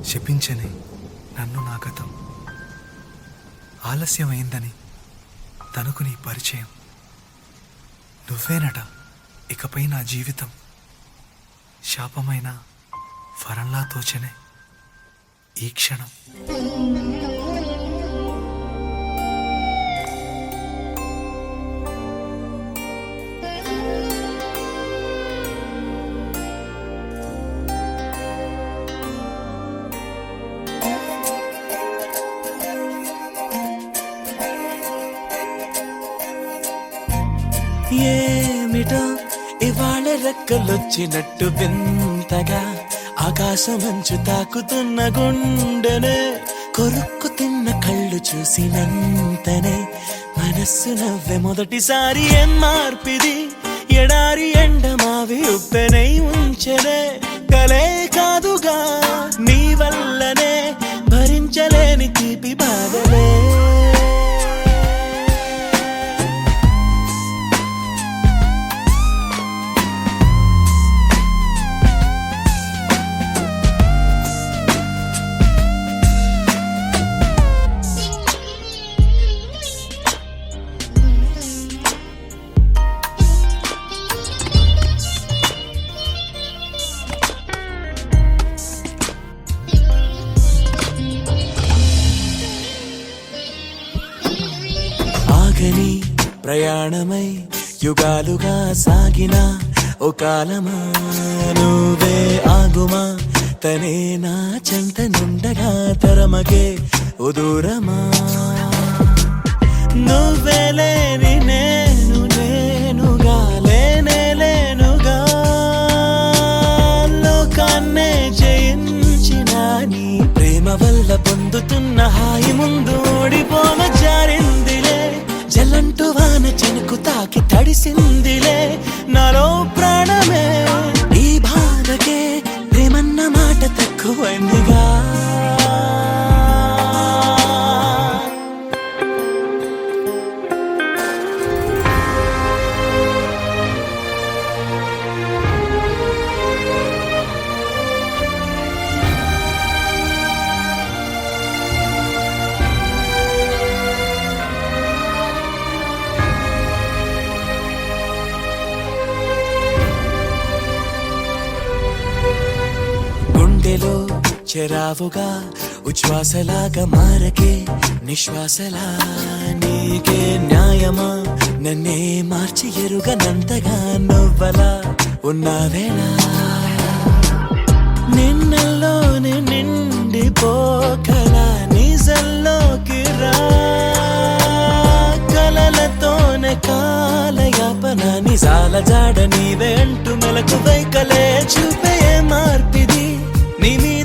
శపించని నన్ను నా గతం, ఆలస్యమైందని తనకు నీ పరిచయం. నువ్వేనట ఇకపై నా జీవితం, శాపమైన వరంలా తోచనే ఈ క్షణం. ఏమిటో ఇవాళ రెక్కలొచ్చినట్టు వింతగా ఆకాశమంచు తాకుతున్న గుండెనే, కొరుక్కు తిన్న కళ్ళు చూసినంతనే మనస్సు నవ్వే మొదటిసారి. ఏం మార్పిది, ఎడారి ఎండమావి ఉప్పెనై ఉంచెనే, కలే కాదుగా నీ వల్లనే భరించలేని తీపి బాధలే. ఆగని ప్రయాణమై యుగాలుగా సాగిన ఓ కాలమా, నువ్వే ఆగుమా తనే నా చెంత నుండగా తరమగే ఓ దూరమా. నువ్వే లేని నేను నేనుగా లేనే లేనుగా, లోకాన్నే జయించిన నీ ప్రేమ వల్ల పొందుతున్న హాయి ముందు ఓడిపోన జారిందిలే. జలంటు వాన చెనుకు తాకి తడిసిందిలే నాలో ప్రాణమే, ఈ బాధకే ప్రేమన్న మాట తక్కువైందిగా. గుండెలో చెరావుగా ఉచ్ఛ్వాసలాగా మారకే నిశ్వాసలా, నీకే న్యాయమా నన్నే మార్చి ఎరుగనంతగా నువ్వలా ఉన్నావేళ. నిన్నల్లోనే నిండిపోకలా నిజల్లోకి రా, కలలతోనే కాలయాపన నిజాల జాడ నీవే అంటూ మెలకు వైకలే చూపే మార్పిది నీ